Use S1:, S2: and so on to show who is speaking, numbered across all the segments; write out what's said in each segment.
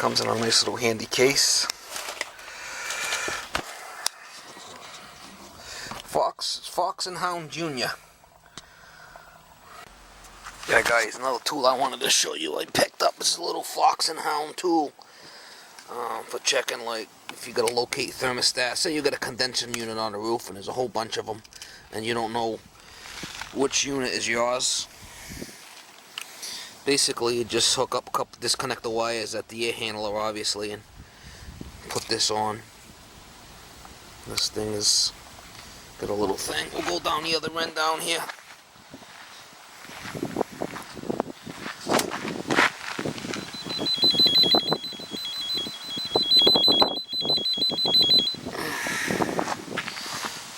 S1: Comes in a nice little handy case. Fox and Hound Jr. Yeah, guys, another tool I wanted to show you I picked up. This is a little Fox and Hound tool for checking, like, if you got to locate thermostat. Say you got a condensing unit on the roof and there's a whole bunch of them and you don't know which unit is yours. Basically, you just hook up disconnect the wires at the air handler, obviously, and put this on. This thing is got a little thing. We'll go down the other end down here.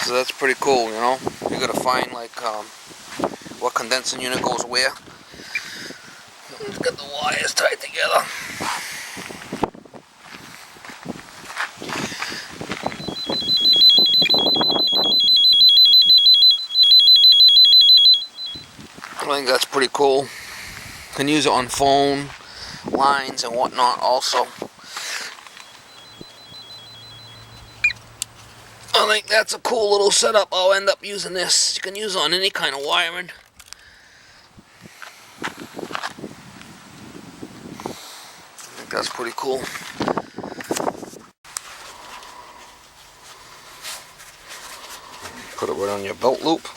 S1: So that's pretty cool, you know. You gotta find like what condensing unit goes where. Let's get the wires tied together. I think that's pretty cool. Can use it on phone lines and whatnot also. I think that's a cool little setup. I'll end up using this. You can use it on any kind of wiring. I think that's pretty cool. Put it right on your belt loop.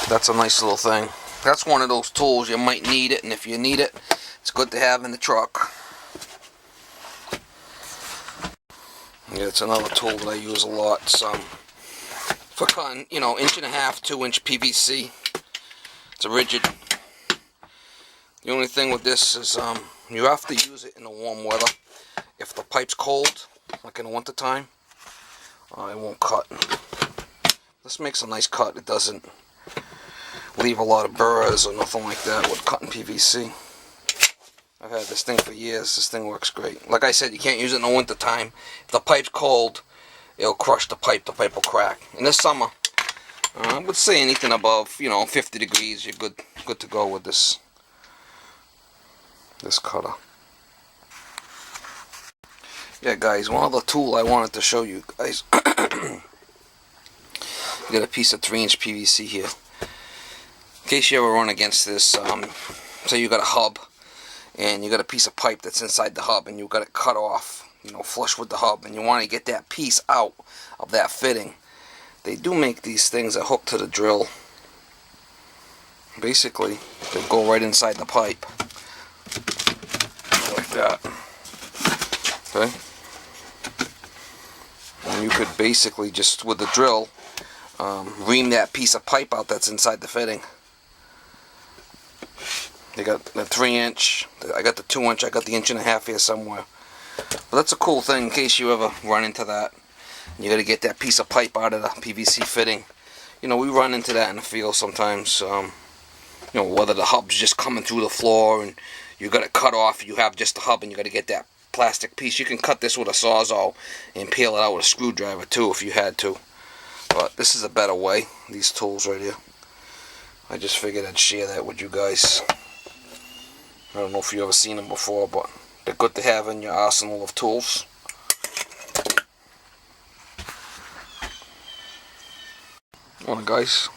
S1: That's a nice little thing. That's one of those tools you might need it, and if you need it, it's good to have in the truck. Yeah, it's another tool that I use a lot. It's for cutting, you know, 1.5 to 2-inch PVC. It's a rigid. The only thing with this is you have to use it in the warm weather. If the pipe's cold, like in the winter time, it won't cut. This makes a nice cut. It doesn't leave a lot of burrs or nothing like that with cutting PVC. I've had this thing for years. This thing works great. Like I said, you can't use it in the winter time. If the pipe's cold, it'll crush the pipe. The pipe will crack. In this summer, I would say anything above, you know, 50 degrees, you're good to go with this cutter. Yeah, guys, one other tool I wanted to show you guys. You got a piece of 3-inch PVC here. In case you ever run against this, say you got a hub and you got a piece of pipe that's inside the hub and you got it cut off, you know, flush with the hub, and you want to get that piece out of that fitting. They do make these things that hook to the drill. Basically, they go right inside the pipe, like that. Okay, and you could basically just with the drill ream that piece of pipe out that's inside the fitting. They got the 3-inch, I got the 2-inch, I got the 1.5 here somewhere. But that's a cool thing in case you ever run into that. You got to get that piece of pipe out of the PVC fitting. You know, we run into that in the field sometimes. You know, whether the hub's just coming through the floor and you got it cut off, you have just the hub and you got to get that plastic piece. You can cut this with a Sawzall and peel it out with a screwdriver too if you had to. But this is a better way, these tools right here. I just figured I'd share that with you guys. I don't know if you've ever seen them before, but they're good to have in your arsenal of tools. Well, guys,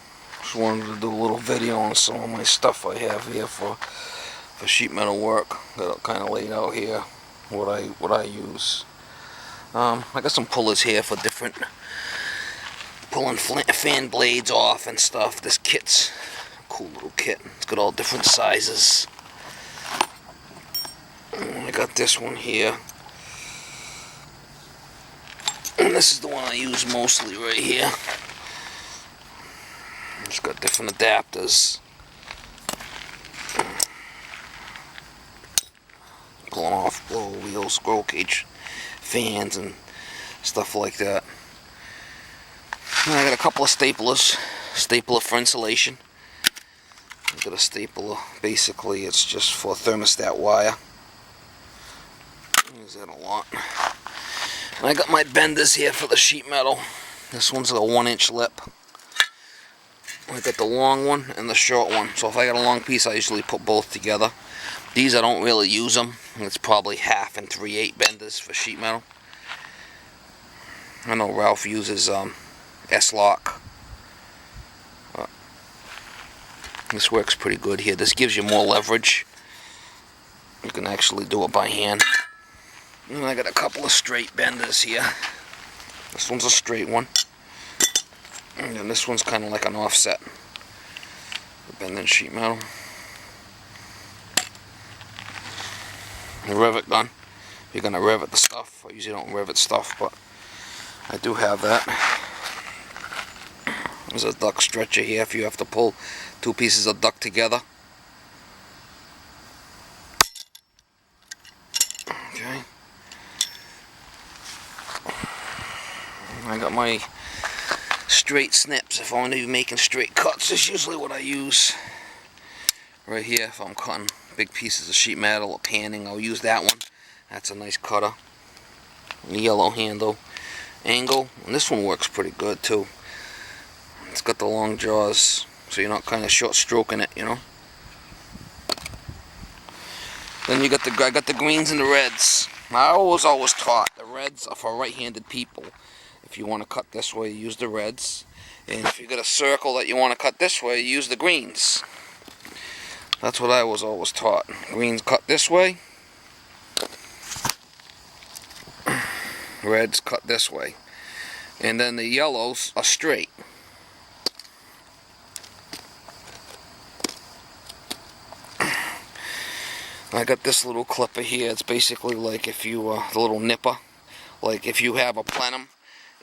S1: just wanted to do a little video on some of my stuff I have here for sheet metal work. Got it kind of laid out here, what I use. I got some pullers here for different pulling fan blades off and stuff. This kit's a cool little kit. It's got all different sizes. I got this one here. And this is the one I use mostly right here. It's got different adapters. Pulling off blow wheels, scroll cage fans and stuff like that. And I got a couple of staplers. Stapler for insulation. I got a stapler. Basically, it's just for thermostat wire. I use that a lot. And I got my benders here for the sheet metal. This one's a 1-inch lip. I got the long one and the short one. So if I got a long piece, I usually put both together. These I don't really use them. It's probably 1/2 and 3/8 benders for sheet metal. I know Ralph uses S-Lock. This works pretty good here. This gives you more leverage. You can actually do it by hand. And I got a couple of straight benders here. This one's a straight one. And then this one's kind of like an offset. Bending sheet metal. The rivet gun. If you're going to rivet the stuff. I usually don't rivet stuff, but I do have that. There's a duct stretcher here if you have to pull 2 pieces of duct together. Okay. I got my straight snips. If I want to be making straight cuts, that's usually what I use. Right here, if I'm cutting big pieces of sheet metal or panning, I'll use that one. That's a nice cutter. The yellow handle angle. And this one works pretty good too. It's got the long jaws, so you're not kind of short stroking it, you know. Then you got I got the greens and the reds. I was always taught the reds are for right-handed people. If you want to cut this way, use the reds. And if you got a circle that you want to cut this way, use the greens. That's what I was always taught. Greens cut this way. Reds cut this way. And then the yellows are straight. I got this little clipper here. It's basically like if you, the little nipper. Like if you have a plenum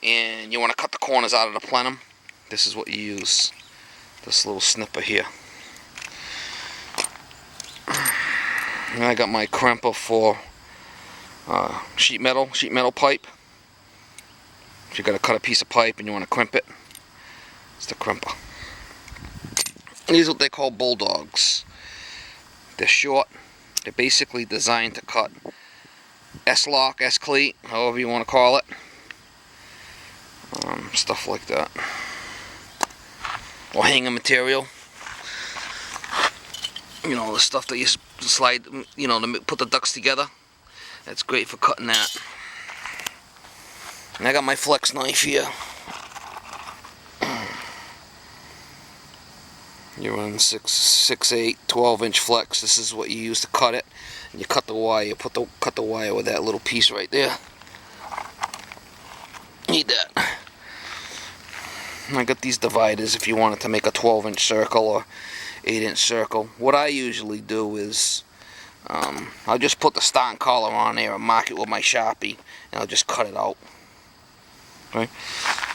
S1: and you want to cut the corners out of the plenum, this is what you use. This little snipper here. And I got my crimper for sheet metal pipe. If you got to cut a piece of pipe and you want to crimp it, it's the crimper. These are what they call bulldogs. They're short. They're basically designed to cut S-Lock, S-Cleat, however you want to call it. Stuff like that. Or hanger material. You know, the stuff that you slide, you know, to put the ducts together. That's great for cutting that. And I got my flex knife here. You run 6/8, 12-inch flex. This is what you use to cut it. And you cut the wire. You cut the wire with that little piece right there. Need that. And I got these dividers if you wanted to make a 12-inch circle or 8-inch circle. What I usually do is I'll just put the starting collar on there and mark it with my Sharpie, and I'll just cut it out. Right?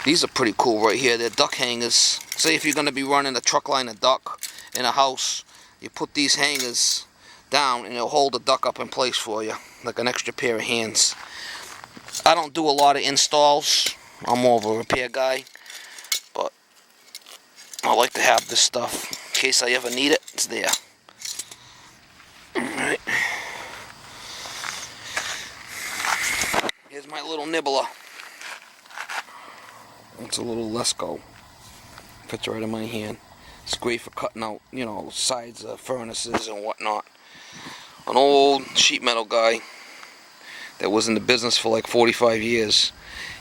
S1: These are pretty cool right here. They're duct hangers. Say if you're going to be running a truck line of duct in a house, you put these hangers down and it'll hold the duct up in place for you, like an extra pair of hands. I don't do a lot of installs. I'm more of a repair guy, but I like to have this stuff in case I ever need it. It's there. Alright. Here's my little nibbler. It's a little Lesco. Fits right in my hand. It's great for cutting out, you know, sides of furnaces and whatnot. An old sheet metal guy that was in the business for like 45 years.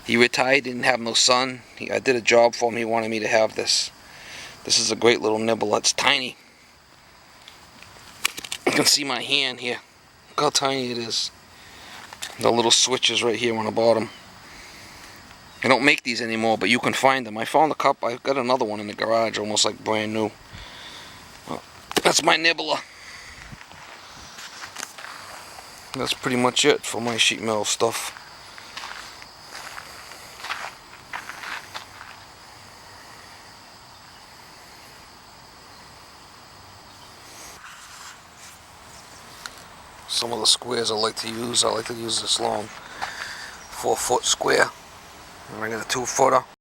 S1: He retired, didn't have no son. I did a job for him. He wanted me to have this. This is a great little nibbler. It's tiny. You can see my hand here. Look how tiny it is. The little switches right here on the bottom. I don't make these anymore, but you can find them. I found a couple. I've got another one in the garage, almost like brand new. That's my nibbler. That's pretty much it for my sheet metal stuff. Some of the squares I like to use this long 4-foot square. And I got a 2-footer.